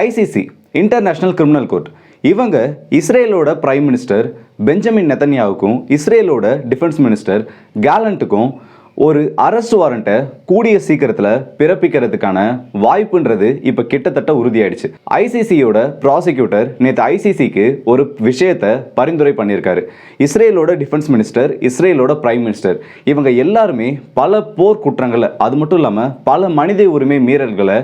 ICC international criminal court இவங்க இஸ்ரேலோட prime minister Benjamin நெத்தன்யாவுக்கும் இஸ்ரேலோட டிஃபென்ஸ் மினிஸ்டர் கேலண்ட்டுக்கும் ஒரு அரெஸ்ட் வாரண்ட்டை கூடிய சீக்கிரத்தில் பிறப்பிக்கிறதுக்கான வாய்ப்புன்றது இப்போ கிட்டத்தட்ட உறுதியாயிடுச்சு. ஐசிசியோட ப்ராசிக்யூட்டர் நேற்று ஐசிசிக்கு ஒரு விஷயத்தை பரிந்துரை பண்ணியிருக்காரு. இஸ்ரேலோட டிஃபென்ஸ் மினிஸ்டர், இஸ்ரேலோட பிரைம் மினிஸ்டர் இவங்க எல்லாருமே பல போர் குற்றங்களை, அது மட்டும் இல்லாமல் பல மனித உரிமை மீறல்களை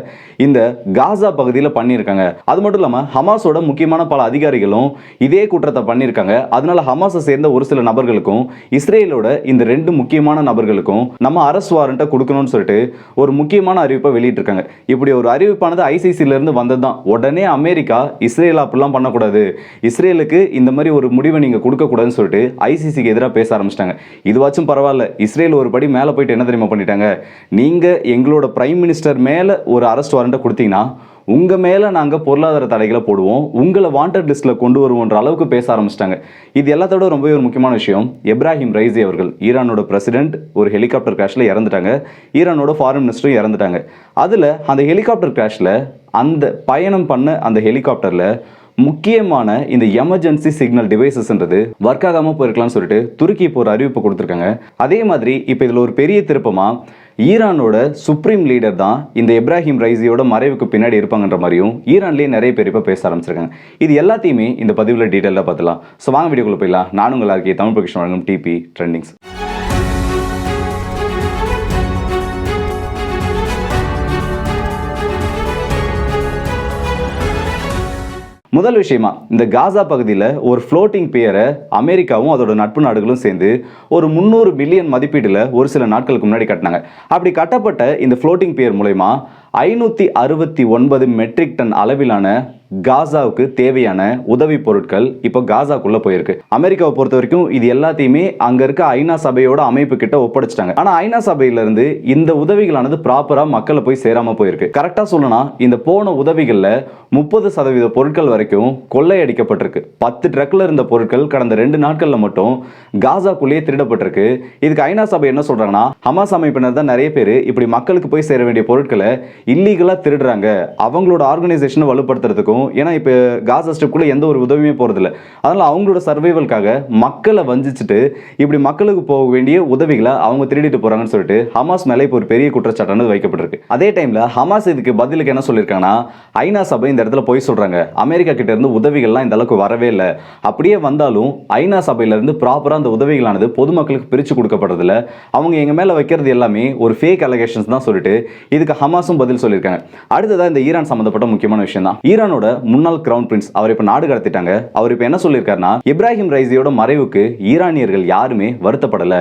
இந்த காசா பகுதியில் பண்ணியிருக்காங்க. அது மட்டும் இல்லாமல் ஹமாஸோட முக்கியமான பல அதிகாரிகளும் இதே குற்றத்தை பண்ணியிருக்காங்க. அதனால ஹமாஸை சேர்ந்த ஒரு சில நபர்களுக்கும் இஸ்ரேலோட இந்த 2 முக்கியமான நபர்களுக்கும் நம்ம அரெஸ்ட் வாரண்ட்டை கொடுக்கணும்னு சொல்லிட்டு ஒரு முக்கியமான அறிவிப்பை வெளியிட்டிருக்காங்க. இப்படி ஒரு அறிவிப்பானது ஐசிசில இருந்து வந்ததுதான். உடனே அமெரிக்கா இஸ்ரேல் அப்படிலாம் பண்ணக்கூடாது, இஸ்ரேலுக்கு இந்த மாதிரி ஒரு முடிவை நீங்க கொடுக்க கூடாதுன்னு சொல்லிட்டு ஐசிசிக்கு எதிராக பேச ஆரம்பிச்சிட்டாங்க. இதுவாச்சும் பரவாயில்ல, இஸ்ரேல் ஒரு படி மேலே போயிட்டு என்ன தெரியுமா பண்ணிட்டாங்க, நீங்க எங்களோட பிரைம் மினிஸ்டர் மேல ஒரு அரெஸ்ட் வாரண்ட்டை கொடுத்தீங்கன்னா உங்க மேல நாங்க பொருளாதார தடைகளை போடுவோம், உங்களை வாண்டட் லிஸ்ட்ல கொண்டு வருவோன்ற அளவுக்கு பேச ஆரம்பிச்சிட்டாங்க. இது எல்லாத்தோட ரொம்பவே ஒரு முக்கியமான விஷயம், எப்ராஹிம் ரைசி அவர்கள், ஈரானோட பிரசிடென்ட், ஒரு ஹெலிகாப்டர் கிராஷ்ல இறந்துட்டாங்க. ஈரானோட ஃபாரின் மினிஸ்டரும் இறந்துட்டாங்க. அதுல அந்த ஹெலிகாப்டர் கிராஷ்ல அந்த பயணம் பண்ண அந்த ஹெலிகாப்டர்ல முக்கியமான இந்த எமர்ஜென்சி சிக்னல் டிவைசஸ்ன்றது ஒர்க் ஆகாம போயிருக்கலாம்னு சொல்லிட்டு துருக்கி இப்போ ஒரு அறிவிப்பு கொடுத்துருக்காங்க. அதே மாதிரி இப்போ இதில் ஒரு பெரிய திருப்பமா ஈரானோட சுப்ரீம் லீடர் தான் இந்த எப்ராஹிம் ரைசியோட மறைவுக்கு பின்னாடி இருப்பாங்கன்ற மாதிரியும் ஈரான்லேயே நிறைய பேர் இப்போ பேச ஆரம்பிச்சிருக்காங்க. இது எல்லாத்தையுமே இந்த பதிவில் டீட்டெயிலாக பார்த்துலாம். ஸோ வாங்க வீடியோக்குள்ள போயிடலாம். நானும் உங்கள் எல்லாருக்கே தமிழ் பொக்கிஷன் வழங்கும் டிபி ட்ரெண்டிங்ஸ். முதல் விஷயமா, இந்த காசா பகுதியில் ஒரு ஃப்ளோட்டிங் பியரை அமெரிக்காவும் அதோட நட்பு நாடுகளும் சேர்ந்து ஒரு 300 பில்லியன் மதிப்பீட்டில் ஒரு சில நாட்களுக்கு முன்னாடி கட்டினாங்க. அப்படி கட்டப்பட்ட இந்த ஃப்ளோட்டிங் பியர் மூலமா 569 மெட்ரிக் டன் அளவிலான காசாவுக்கு தேவையான உதவி பொருட்கள் இப்போ காசாக்குள்ள போயிருக்கு. அமெரிக்காவை பொறுத்த வரைக்கும் இது எல்லாத்தையுமே அங்க இருக்க ஐநா சபையோட அமைப்பு கிட்ட ஒப்படைச்சிட்டாங்க. ஆனா ஐநா சபையில இருந்து இந்த உதவிகளானது ப்ராப்பரா மக்களை போய் சேராம போயிருக்கு. கரெக்டா சொல்லணும், இந்த போன உதவிகள்ல 30% பொருட்கள் வரைக்கும் கொள்ளையடிக்கப்பட்டிருக்கு. 10 ட்ரக்ல இருந்த பொருட்கள் கடந்த 2 நாட்கள்ல மட்டும் காசாக்குள்ளேயே திருடப்பட்டிருக்கு. இதுக்கு ஐநா சபை என்ன சொல்றாங்கன்னா, ஹமாஸ் அமைப்பினர் தான் நிறைய பேர் இப்படி மக்களுக்கு போய் சேர வேண்டிய பொருட்களை இல்லீகலா திருடுறாங்க, அவங்களோட ஆர்கனைசேஷனை வலுப்படுத்துறதுக்கும், ஏன்னா இப்போ காசா ஸ்ட்ரிப்குள்ள எந்த ஒரு உதவியுமே போறதில்ல, அதனால அவங்களோட சர்வைவல்காக மக்களை வஞ்சிச்சுட்டு இப்படி மக்களுக்கு போக வேண்டிய உதவிகளை அவங்க திருடிட்டு போறாங்கன்னு சொல்லிட்டு ஹமாஸ் மேலே இப்போ ஒரு பெரிய குற்றச்சாட்டானது வைக்கப்பட்டிருக்கு. அதே டைம்ல ஹமாஸ் இதுக்கு பதிலுக்கு என்ன சொல்லியிருக்காங்கன்னா, ஐநா சபை இந்த இடத்துல போய் சொல்றாங்க, அமெரிக்கா கிட்ட இருந்து உதவிகள்லாம் இந்த அளவுக்கு வரவே இல்லை, அப்படியே வந்தாலும் ஐநா சபையில இருந்து ப்ராப்பரா அந்த உதவிகளானது பொதுமக்களுக்கு பிரிச்சு கொடுக்கப்படுறதில்ல, அவங்க எங்க மேல வைக்கிறது எல்லாமே ஒரு ஃபேக் அலிகேஷன்ஸ் தான் சொல்லிட்டு இதுக்கு ஹமாஸும் பதில் சொல்லியிருக்காங்க. அடுத்ததா இந்த ஈரான் சம்பந்தப்பட்ட முக்கியமான விஷயம் தான். ஈரானோட முன்னாள் கிரவுன் பிரின்ஸ் அவர் இப்ப நாடு கடத்திட்டாங்க. அவர் இப்ப என்ன சொல்லியிருக்காருன்னா, இப்ராஹிம் ரைசியோட மறைவுக்கு ஈரானியர்கள் யாருமே வருத்தப்படல,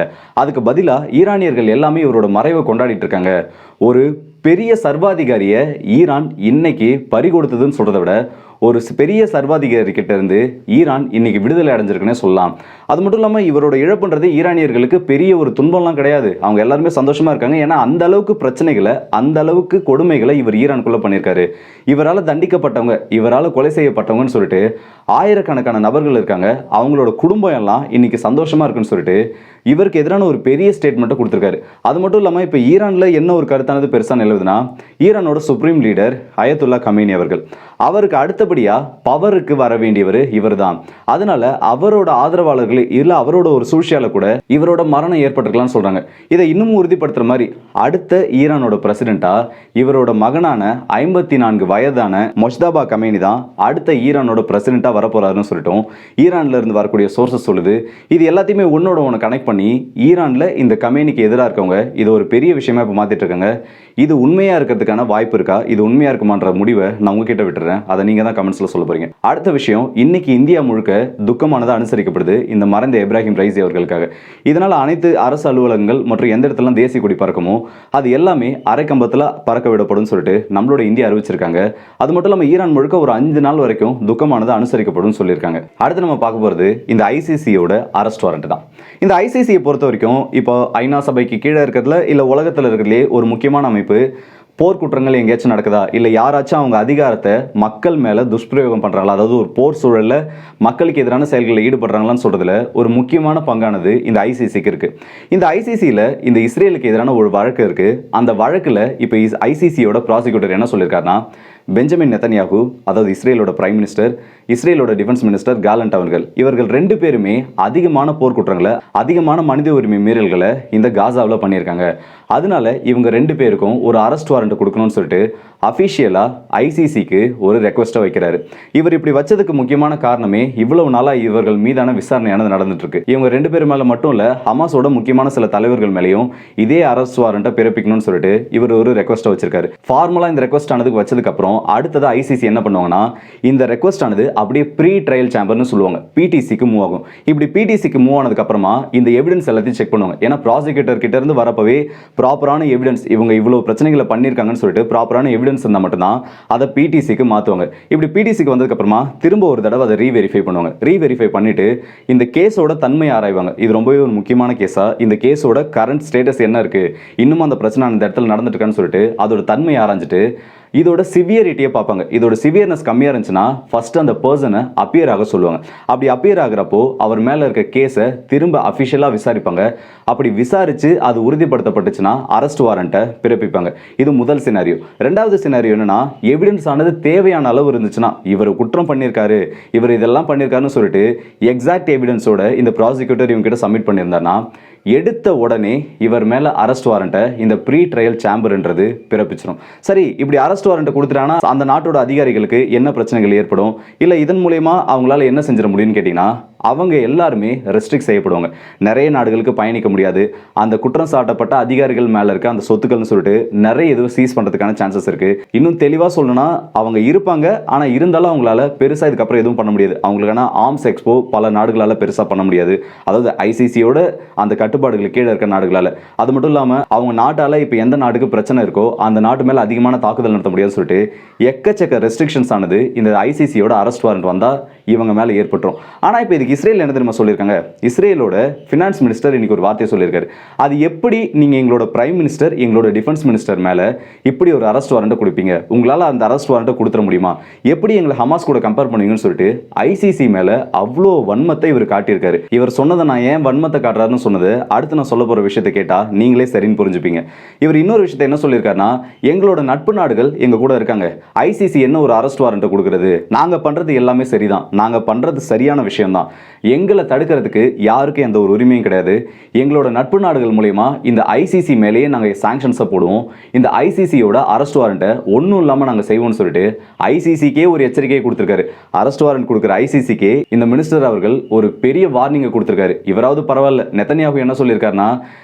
அதுக்கு பதிலா ஈரானியர்கள் எல்லாமே இவரோட மறைவை கொண்டாடிட்டு இருக்காங்க. ஒரு பெரிய சர்வாதிகாரிய ஈரான் இன்னைக்கு பறிகொடுத்ததுன்னு சொல்றதை விட ஒரு பெரிய சர்வாதிகாரி கிட்ட இருந்து ஈரான் இன்னைக்கு விடுதலை அடைஞ்சிருக்குன்னே சொல்லலாம். அது மட்டும் இல்லாமல் இவரோட இழப்புன்றது ஈரானியர்களுக்கு பெரிய ஒரு துன்பம்லாம் கிடையாது, அவங்க எல்லாருமே சந்தோஷமா இருக்காங்க. ஏன்னா அந்த அளவுக்கு பிரச்சனைகளை, அந்த அளவுக்கு கொடுமைகளை இவர் ஈரானுக்குள்ள பண்ணியிருக்காரு. இவரால் தண்டிக்கப்பட்டவங்க, இவரால் கொலை செய்யப்பட்டவங்கன்னு சொல்லிட்டு ஆயிரக்கணக்கான நபர்கள் இருக்காங்க. அவங்களோட குடும்பம் எல்லாம் இன்னைக்கு சந்தோஷமா இருக்குன்னு சொல்லிட்டு இவருக்கு எதிரான ஒரு பெரிய ஸ்டேட்மெண்ட்டை கொடுத்துருக்காரு. அது மட்டும் இல்லாமல் இப்போ ஈரான்ல என்ன ஒரு கருத்தானது பெருசாக நிலவுதுன்னா, ஈரானோட சுப்ரீம் லீடர் அயத்துல்லா கமீனி அவர்கள், அவருக்கு அடுத்தபடியா பவருக்கு வர வேண்டியவர் இவர் தான். அதனால அவரோட ஆதரவாளர்கள் இல்ல அவரோட ஒரு சூழ்ச்சியால கூட இவரோட மரணம் ஏற்பட்டிருக்கலாம்னு சொல்றாங்க. இதை இன்னும் உறுதிப்படுத்துற மாதிரி அடுத்த ஈரானோட பிரசிடென்டா இவரோட மகனான 54 வயதான மொஜ்தபா கமீனி தான் அடுத்த ஈரானோட பிரசிடென்டா வரப்போறாருன்னு சொல்லிட்டோம் ஈரான்ல இருந்து வரக்கூடிய சோர்சஸ் சொல்லுது. இது எல்லாத்தையுமே ஒன்னோட ஒன்று கனெக்ட் பண்ணி ஈரான்ல இந்த கமேனிக்கு எதிராக இருக்கவங்க இது ஒரு பெரிய விஷயமா இப்போ மாத்திட்டு இருக்காங்க. இது உண்மையா இருக்கிறதுக்கான வாய்ப்பு இருக்கா, இது உண்மையா இருக்குமான்ற முடிவை நான் உங்ககிட்ட விட்டுறேன், அதை நீங்க தான் கமெண்ட்ஸ்ல சொல்ல போறீங்க. அடுத்த விஷயம், இன்னைக்கு இந்தியா முழுக்க துக்கமானது அனுசரிக்கப்படுது இந்த மறைந்த எப்ராஹிம் ரைசி அவர்களுக்காக. இதனால அனைத்து அரசு அலுவலகங்கள் மற்றும் எந்த இடத்துல தேசிய கொடி பறக்குமோ அது எல்லாமே அரைக்கம்பத்தில் பறக்க விடப்படும் சொல்லிட்டு நம்மளோட இந்தியா அறிவிச்சிருக்காங்க. அது மட்டும் இல்லாமல் ஈரான் முழுக்க ஒரு 5 நாள் வரைக்கும் துக்கமானது அனுசரிக்கப்படும் சொல்லியிருக்காங்க. அடுத்து நம்ம பார்க்க போறது இந்த ஐசிசியோட அரெஸ்ட் வாரண்ட் தான். இந்த ஐசிசியை பொறுத்த வரைக்கும் இப்போ ஐநா சபைக்கு கீழே இருக்கிறதுல இல்ல உலகத்தில் இருக்கிறதுலே ஒரு முக்கியமான அமைப்பு. போர்க்குற்றங்கள் எங்கேயாச்சும் நடக்குதா, இல்லை யாராச்சும் அவங்க அதிகாரத்தை மக்கள் மேலே துஷ்பிரயோகம் பண்ணுறாங்களா, அதாவது ஒரு போர் சூழலில் மக்களுக்கு எதிரான செயல்களில் ஈடுபடுறாங்களான்னு சொல்கிறதுல ஒரு முக்கியமான பங்கானது இந்த ஐசிசிக்கு இருக்குது. இந்த ஐசிசியில் இந்த இஸ்ரேலுக்கு எதிரான ஒரு வழக்கு இருக்குது. அந்த வழக்கில் இப்போ ஐசிசியோட ப்ராசிக்யூட்டர் என்ன சொல்லியிருக்காருன்னா, பெஞ்சமின் நெத்தன்யாகு, அதாவது இஸ்ரேலோட பிரைம் மினிஸ்டர், இஸ்ரேலோட டிஃபென்ஸ் மினிஸ்டர் காலண்ட் இவர்கள் 2 பேருமே அதிகமான போர்க்குற்றங்களை, அதிகமான மனித உரிமை மீறல்களை இந்த காசாவில் பண்ணியிருக்காங்க. அதனால இவங்க 2 பேருக்கும் ஒரு அரெஸ்ட் வாரண்ட் கொடுக்கணும்னு சொல்லிட்டு அஃபிஷியலா ஐசிசிக்கு ஒரு ரெக்வஸ்ட்டை வைக்கிறாரு. இவர் இப்படி வச்சதுக்கு முக்கியமான காரணமே இவ்வளவு நாளா இவர்கள் மீதான விசாரணையானது நடந்துட்டு இருக்கு. இவங்க 2 பேர் மேல மட்டும் இல்ல, ஹமாஸோட முக்கியமான சில தலைவர்கள் மேலேயும் இதே அரெஸ்ட் வாரண்ட்டை பிறப்பிக்கணும்னு சொல்லிட்டு இவர் ஒரு ரெக்வஸ்ட்டை வச்சிருக்காரு. ஃபார்மலா இந்த ரெக்வஸ்ட் ஆனதுக்கு வச்சதுக்கு அப்புறம் அடுத்தது ஐசிசி என்ன பண்ணுவாங்கன்னா, இந்த ரெக்வஸ்ட் ஆனது அப்படியே ப்ரீ ட்ரையல் சேம்பர்னு சொல்லுவாங்க, பிடிசிக்கு மூவ் ஆகும். இப்படி பிடிசிக்கு மூவ் ஆனதுக்கு அப்புறமா இந்த எவிடன்ஸ் எல்லாத்தையும் செக் பண்ணுவாங்க. ஏன்னா ப்ராசிக்யூட்டர் கிட்ட இருந்து வரப்பவே ப்ராப்பரான எவிடன்ஸ், இவங்க இவ்வளவு பிரச்சனைகளை பண்ணியிருக்காங்கன்னு சொல்லிட்டு ப்ராப்பரான எவிடன்ஸ் இருந்தால் மட்டும்தான் அதை பிடிசிக்கு மாற்றுவாங்க. இப்படி பிடிசிக்கு வந்ததுக்கு அப்புறமா திரும்ப ஒரு தடவை அதை ரீவெரிஃபை பண்ணுவாங்க. ரீவெரிஃபை பண்ணிட்டு இந்த கேஸோட தன்மை ஆராய்வாங்க. இது ரொம்பவே ஒரு முக்கியமான கேஸா, இந்த கேஸோட கரண்ட் ஸ்டேட்டஸ் என்ன இருக்கு, இன்னும் அந்த பிரச்சனை அந்த இடத்துல நடந்துட்டு இருக்கான்னு சொல்லிட்டு அதோட தன்மை ஆராய்ஞ்சிட்டு இதோட சிவியரிட்டியை பார்ப்பாங்க. இதோட சிவியர்னஸ் கம்மியாக இருந்துச்சுன்னா ஃபர்ஸ்ட் அந்த பர்சனை அப்பியர் ஆக சொல்லுவாங்க. அப்படி அப்பியர் ஆகிறப்போ அவர் மேலே இருக்க கேஸை திரும்ப அஃபிஷியலாக விசாரிப்பாங்க. அப்படி விசாரித்து அது உறுதிப்படுத்தப்பட்டுச்சுன்னா அரெஸ்ட் வாரண்ட்டை பிறப்பிப்பாங்க. இது முதல் சினாரியோ. 2வது சினாரியோ என்னன்னா, எவிடன்ஸ் ஆனது தேவையான அளவு இருந்துச்சுன்னா, இவர் குற்றம் பண்ணியிருக்காரு, இவர் இதெல்லாம் பண்ணியிருக்காருன்னு சொல்லிட்டு எக்ஸாக்ட் எவிடன்ஸோட இந்த ப்ராசிக்யூட்டர் இவங்க கிட்ட சப்மிட் பண்ணியிருந்தாருன்னா எடுத்த உடனே இவர் மேல அரெஸ்ட் வாரண்ட்டை இந்த ப்ரீ ட்ரையல் சேம்பர்ன்றது பிறப்பிச்சிடும். சரி, இப்படி அரெஸ்ட் வாரண்ட் கொடுத்துட்டானா அந்த நாட்டோட அதிகாரிகளுக்கு என்ன பிரச்சனைகள் ஏற்படும், இல்லை இதன் மூலயமா அவங்களால என்ன செஞ்சிட முடியும்னு கேட்டிங்கன்னா, அவங்க எல்லாருமே ரெஸ்ட்ரிக்ட் செய்யப்படுவாங்க. நிறைய நாடுகளுக்கு பயணிக்க முடியாது. அந்த குற்றம் சாட்டப்பட்ட அதிகாரிகள் மேலே இருக்க அந்த சொத்துக்கள்னு சொல்லிட்டு நிறைய இது சீஸ் பண்ணுறதுக்கான சான்சஸ் இருக்குது. இன்னும் தெளிவாக சொல்லணும்னா அவங்க இருப்பாங்க, ஆனால் இருந்தாலும் அவங்களால பெருசாக இதுக்கப்புறம் எதுவும் பண்ண முடியாது. அவங்களுக்கான ஆர்ம்ஸ் எக்ஸ்போ பல நாடுகளால் பெருசாக பண்ண முடியாது. அதாவது ஐசிசியோட அந்த கட்டுப்பாடுகளுக்கு கீழே இருக்க நாடுகளால். அது மட்டும் இல்லாமல் அவங்க நாட்டால் இப்போ எந்த நாட்டுக்கு பிரச்சனை இருக்கோ அந்த நாட்டு மேலே அதிகமான தாக்குதல் நடத்த முடியாதுன்னு சொல்லிட்டு எக்கச்சக்க ரெஸ்ட்ரிக்ஷன்ஸ் ஆனது இந்த ஐசிசியோட அரெஸ்ட் வாரண்ட் வந்தால் இவங்க மேலே ஏற்பட்டுரும். ஆனால் இப்போ இதுக்கு இஸ்ரேல் என்ன தெரியுமா சொல்லியிருக்காங்க, இஸ்ரேலோட ஃபினான்ஸ் மினிஸ்டர் இன்னைக்கு ஒரு வார்த்தையை சொல்லியிருக்காரு. அது எப்படி நீங்கள் எங்களோட பிரைம் மினிஸ்டர், எங்களோட டிஃபென்ஸ் மினிஸ்டர் மேலே இப்படி ஒரு அரெஸ்ட் வாரண்ட்டை கொடுப்பீங்க, உங்களால் அந்த அரெஸ்ட் வாரண்ட்டை கொடுத்துட முடியுமா, எப்படி எங்களை ஹமாஸ் கூட கம்பேர் பண்ணுவீங்கன்னு சொல்லிட்டு ஐசிசி மேலே அவ்வளோ வன்மத்தை இவர் காட்டியிருக்காரு. இவர் சொன்னதை நான் ஏன் வன்மத்தை காட்டுறாருன்னு சொன்னது அடுத்து நான் சொல்ல போகிற விஷயத்தை கேட்டால் நீங்களே சரின்னு புரிஞ்சுப்பீங்க. இவர் இன்னொரு விஷயத்தை என்ன சொல்லியிருக்காருன்னா, எங்களோட நட்பு நாடுகள் எங்கள் கூட இருக்காங்க, ஐசிசி என்ன ஒரு அரெஸ்ட் வாரண்ட்டை கொடுக்குறது, நாங்கள் பண்ணுறது எல்லாமே சரிதான், நாங்கள் பண்ணுறது சரியான விஷயம்தான், எங்களை தடுக்கிறதுக்கு யாருக்கும் எந்த ஒரு உரிமையும் கிடையாது, எங்களோட நட்பு நாடுகள் மூலமா இந்த ஐசிசி மேலேயே நாங்கள் சாங்ஷன்ஸை போடுவோம், இந்த ஐசிசியோட அரெஸ்ட் வாரண்ட்டை ஒன்றும் இல்லாமல் நாங்கள் செய்வோம்னு சொல்லிட்டு ஐசிசிக்கே ஒரு எச்சரிக்கையை கொடுத்துருக்காரு. அரெஸ்ட் வாரண்ட் கொடுக்குற ஐசிசிக்கே இந்த மினிஸ்டர் அவர்கள் ஒரு பெரிய வார்னிங்கை கொடுத்துருக்காரு. இவராவது பரவாயில்ல, நெத்தன்யாகு என்ன சொல்லியிருக்காருன்னா,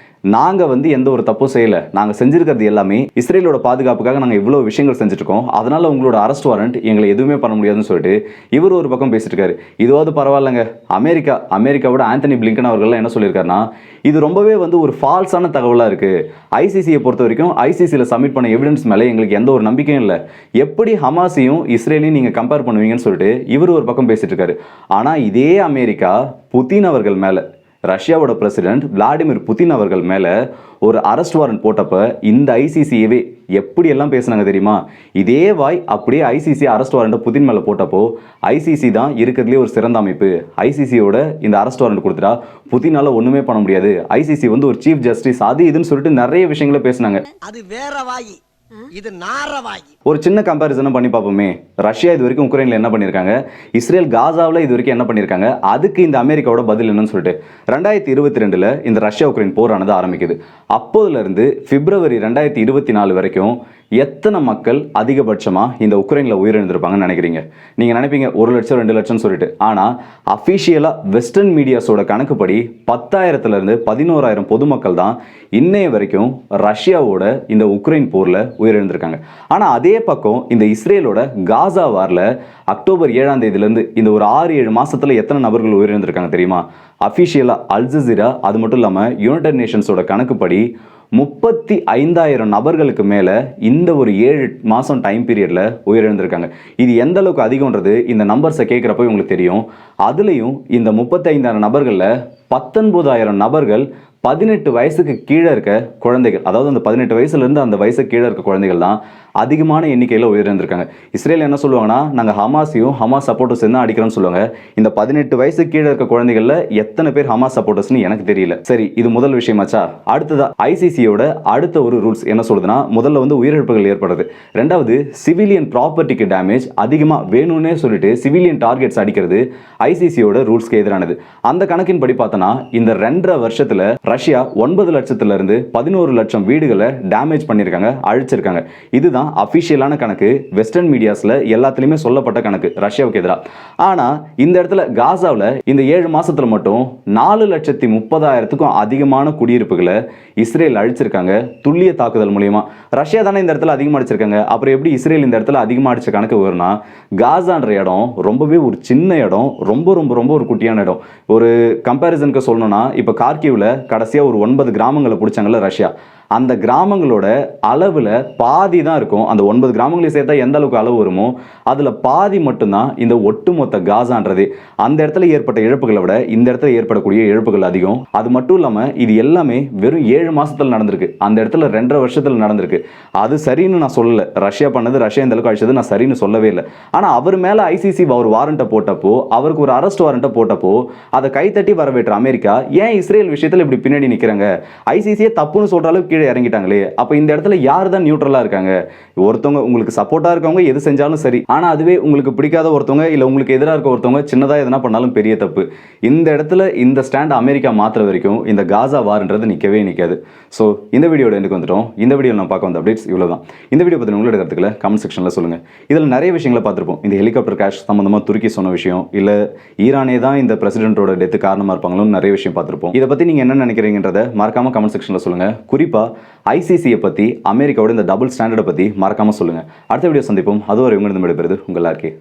நாங்கள் எந்த ஒரு தப்பும் செய்யலை, நாங்கள் செஞ்சிருக்கிறது எல்லாமே இஸ்ரேலோட பாதுகாப்புக்காக நாங்கள் இவ்வளோ விஷயங்கள் செஞ்சுருக்கோம், அதனால் உங்களோட அரெஸ்ட் வாரண்ட் எங்களை எதுவுமே பண்ண முடியாதுன்னு சொல்லிட்டு இவர் ஒரு பக்கம் பேசிட்டு இருக்காரு. இதுவாவது பரவாயில்லைங்க, அமெரிக்காவோட ஆந்தனி பிளிங்கன் அவர்கள்லாம் என்ன சொல்லியிருக்காருன்னா, இது ரொம்பவே ஒரு ஃபால்ஸான தகவலாக இருக்குது, ஐசிசியை பொறுத்த வரைக்கும் ஐசிசியில் சப்மிட் பண்ண எவிடன்ஸ் மேலே எங்களுக்கு எந்த ஒரு நம்பிக்கையும் இல்லை, எப்படி ஹமாஸையும் இஸ்ரேலையும் நீங்கள் கம்பேர் பண்ணுவீங்கன்னு சொல்லிட்டு இவர் ஒரு பக்கம் பேசிட்டு இருக்காரு. ஆனால் இதே அமெரிக்கா புதின் அவர்கள் மேலே, ரஷ்யாவோட பிரசிடென்ட் விளாடிமிர் புதின் அவர்கள் மேலே ஒரு அரெஸ்ட் வாரண்ட் போட்டப்ப இந்த ஐசிசியவே எப்படியெல்லாம் பேசுனாங்க தெரியுமா? இதே வாய் அப்படியே ஐசிசி அரெஸ்ட் வாரண்ட் புதின் மேலே போட்டப்போ ஐசிசி தான் இருக்கிறதுலே ஒரு சிறந்த அமைப்பு, ஐசிசியோட இந்த அரெஸ்ட் வாரண்ட் கொடுத்துட்டா புதினால ஒன்றுமே பண்ண முடியாது, ஐசிசி ஒரு சீஃப் ஜஸ்டிஸ் அது இதுன்னு சொல்லிட்டு நிறைய விஷயங்களை பேசினாங்க. அது வேற வாய், இது நாரவாய். ஒரு சின்ன கம்பேரிசன் பண்ணி பார்ப்போமே. ரஷ்யா இது வரைக்கும் உக்ரைனில் என்ன பண்ணியிருக்காங்க, இஸ்ரேல் காசாவில் இது வரைக்கும் என்ன பண்ணியிருக்காங்க, அதுக்கு இந்த அமெரிக்காவோட பதில் என்னன்னு சொல்லிட்டு 2022 இந்த ரஷ்யா உக்ரைன் போரானது ஆரம்பிக்குது. அப்போதுலேருந்து பிப்ரவரி 2024 வரைக்கும் எத்தனை மக்கள் அதிகபட்சமாக இந்த உக்ரைனில் உயிரிழந்திருப்பாங்கன்னு நினைக்கிறீங்க? நீங்கள் நினைப்பீங்க 1 லட்சம் 2 லட்சம் சொல்லிட்டு. ஆனால் அஃபிஷியலாக வெஸ்டர்ன் மீடியாஸோட கணக்குப்படி 10,000 11,000 பொதுமக்கள் தான் இன்னைய வரைக்கும் ரஷ்யாவோட இந்த உக்ரைன் போரில் உயிரிழந்திருக்காங்க. ஆனால் அதே பக்கம் இந்த இஸ்ரேலோட காசா வாரில் அக்டோபர் 7ஆம் தேதியிலேருந்து இந்த ஒரு 6-7 மாதத்தில் எத்தனை நபர்கள் உயிரிழந்திருக்காங்க தெரியுமா? அஃபிஷியலாக அல் ஜசீரா அது மட்டும் இல்லாமல் யுனைடெட் நேஷன்ஸோட கணக்குப்படி 35,000 நபர்களுக்கு மேலே இந்த ஒரு 7 மாதம் டைம் பீரியடில் உயிரிழந்திருக்காங்க. இது எந்த அளவுக்கு அதிகம்ன்றது இந்த நம்பர்ஸை கேட்குறப்போ உங்களுக்கு தெரியும். அதுலேயும் இந்த 35,000 நபர்களில் 19,000 நபர்கள் 18 வயசுக்கு கீழே இருக்க குழந்தைகள், அதாவது அந்த 18 வயசுலேருந்து அந்த வயசுக்கு கீழே இருக்க குழந்தைகள் தான் அதிகமான எண்ணிக்கையில் உயிரிழந்திருக்காங்க. இஸ்ரேல் என்ன சொல்லுவாங்கன்னா, நாங்கள் ஹமாஸையும் ஹமாஸ் சப்போர்ட்டர்ஸ் தான் அடிக்கிறோம்னு சொல்லுவாங்க. இந்த 18 வயசு கீழே இருக்க குழந்தைகள்ல எத்தனை பேர் ஹமாஸ் சப்போர்ட்டர்ஸ்னு எனக்கு தெரியல. சரி, இது முதல் விஷயமாச்சா. அடுத்ததா ஐசிசியோட அடுத்த ஒரு ரூல்ஸ் என்ன சொல்லுதுன்னா, முதல்ல வந்து உயிரிழப்புகள் ஏற்படுறது, ரெண்டாவது சிவிலியன் ப்ராப்பர்ட்டிக்கு டேமேஜ் அதிகமாக வேணும்னே சொல்லிட்டு சிவிலியன் டார்கெட்ஸ் அடிக்கிறது ஐசிசியோட ரூல்ஸ்க்கு எதிரானது. அந்த கணக்கின் படி பார்த்தோன்னா இந்த 2.5 வருஷத்துல ரஷ்யா 9 லட்சத்துல இருந்து 11 லட்சம் வீடுகளை டேமேஜ் பண்ணியிருக்காங்க, அழிச்சிருக்காங்க. இதுதான் அபிஷியலான கணக்கு. வெஸ்டர்ன் மீடியாஸ்ல எல்லாத்துலயுமே சொல்லப்பட்ட கணக்கு ரஷ்யாவுக்கு எதிராக. ஆனா இந்த இடத்துல காசாவில் இந்த 7 மாசத்துல மட்டும் 4,30,000க்கும் அதிகமான குடியிருப்புகளை இஸ்ரேல் அழிச்சிருக்காங்க துல்லிய தாக்குதல் மூலியமா. ரஷ்யா தானே இந்த இடத்துல அதிகமாக அடிச்சிருக்காங்க, அப்புறம் எப்படி இஸ்ரேல் இந்த இடத்துல அதிகமாக அடிச்ச கணக்கு வரும்னா, காசான்ற இடம் ரொம்பவே ஒரு சின்ன இடம், ரொம்ப ரொம்ப ரொம்ப ஒரு குட்டியான இடம். ஒரு கம்பேரிசனுக்கு சொல்லணும்னா, இப்போ கார்கிவ்ல கடைசியாக ஒரு 9 கிராமங்களை பிடிச்சாங்கல்ல ரஷ்யா, அந்த கிராமங்களோட அளவில் பாதி தான் இருக்கும். அந்த 9 கிராமங்களையும் சேர்த்தா எந்த அளவுக்கு அளவு வருமோ அதில் பாதி மட்டும்தான் இந்த ஒட்டுமொத்த காசான்றது. அந்த இடத்துல ஏற்பட்ட இழப்புகளை விட இந்த இடத்துல ஏற்படக்கூடிய இழப்புகள் அதிகம். அது மட்டும் இல்லாமல் இது எல்லாமே வெறும் 7 மாசத்துல நடந்திருக்கு, அந்த இடத்துல 2.5 வருஷத்துல நடந்திருக்கு. அது சரின்னு நான் சொல்லலை, ரஷ்யா பண்ணது, ரஷ்யா இந்த அளவுக்கு அழிச்சது நான் சரின்னு சொல்லவே இல்லை. ஆனால் அவர் மேலே ஐசிசி ஒரு வாரண்ட்டை போட்டப்போ, அவருக்கு ஒரு அரெஸ்ட் வாரண்ட்டை போட்டப்போ அதை கைத்தட்டி வரவேற்ற அமெரிக்கா ஏன் இஸ்ரேல் விஷயத்தில் இப்படி பின்னாடி நிற்கிறாங்க? ஐசிசியே தப்புன்னு சொல்கிற அளவுக்கு கீழே இறங்கிட்டாங்களே, அப்போ இந்த இடத்துல யார் தான் நியூட்ரலாக இருக்காங்க? ஒருத்தவங்க உங்களுக்கு சப்போர்ட்டாக இருக்கவங்க எது செஞ்சாலும் சரி, ஆனால் அதுவே உங்களுக்கு பிடிக்காத ஒருத்தவங்க இல்லை உங்களுக்கு எதிராக இருக்க ஒருத்தவங்க சின்னதாக எதனா பண்ணாலும் பெரிய தப்பு. இந்த இடத்துல இந்த ஸ்டாண்ட் அமெரிக்கா மாற்றுற வரைக்கும் இந்த காசா வார்ன்றது நிற்கவே நிற்காது. ஸோ இந்த வீடியோட எனக்கு வந்துட்டோம். இந்த வீடியோவில் நான் பார்க்க வந்த அப்டேட்ஸ் இவ்வளோ தான். இந்த வீடியோ பற்றி உங்களோட கருத்துக்களை கமெண்ட் செக்ஷனில் சொல்லுங்கள். இதில் நிறைய விஷயங்களை பார்த்துருப்போம். இந்த ஹெலிகாப்டர் கிராஷ் சம்மந்தமாக துருக்கி சொன்ன விஷயம், இல்லை ஈரானே தான் இந்த பிரசிடென்ட்டோட டெத்து காரணமாக இருப்பாங்களும் நிறைய விஷயம் பார்த்துருப்போம். இதை பற்றி நீங்கள் என்ன நினைக்கிறீங்கன்றதை மறக்காமல் கமெண்ட் செக்ஷனில் சொல்லுங்கள். குறிப்பாக ஐசிசியை பற்றி, அமெரிக்காவோட இந்த டபுள் ஸ்டாண்டர்டை பற்றி மறக்காமல் சொல்லுங்கள். அடுத்த வீடியோ சந்திப்போம். அதுவரை உங்களிடம் விடைபெறுவது உங்கள் ஆர்கே.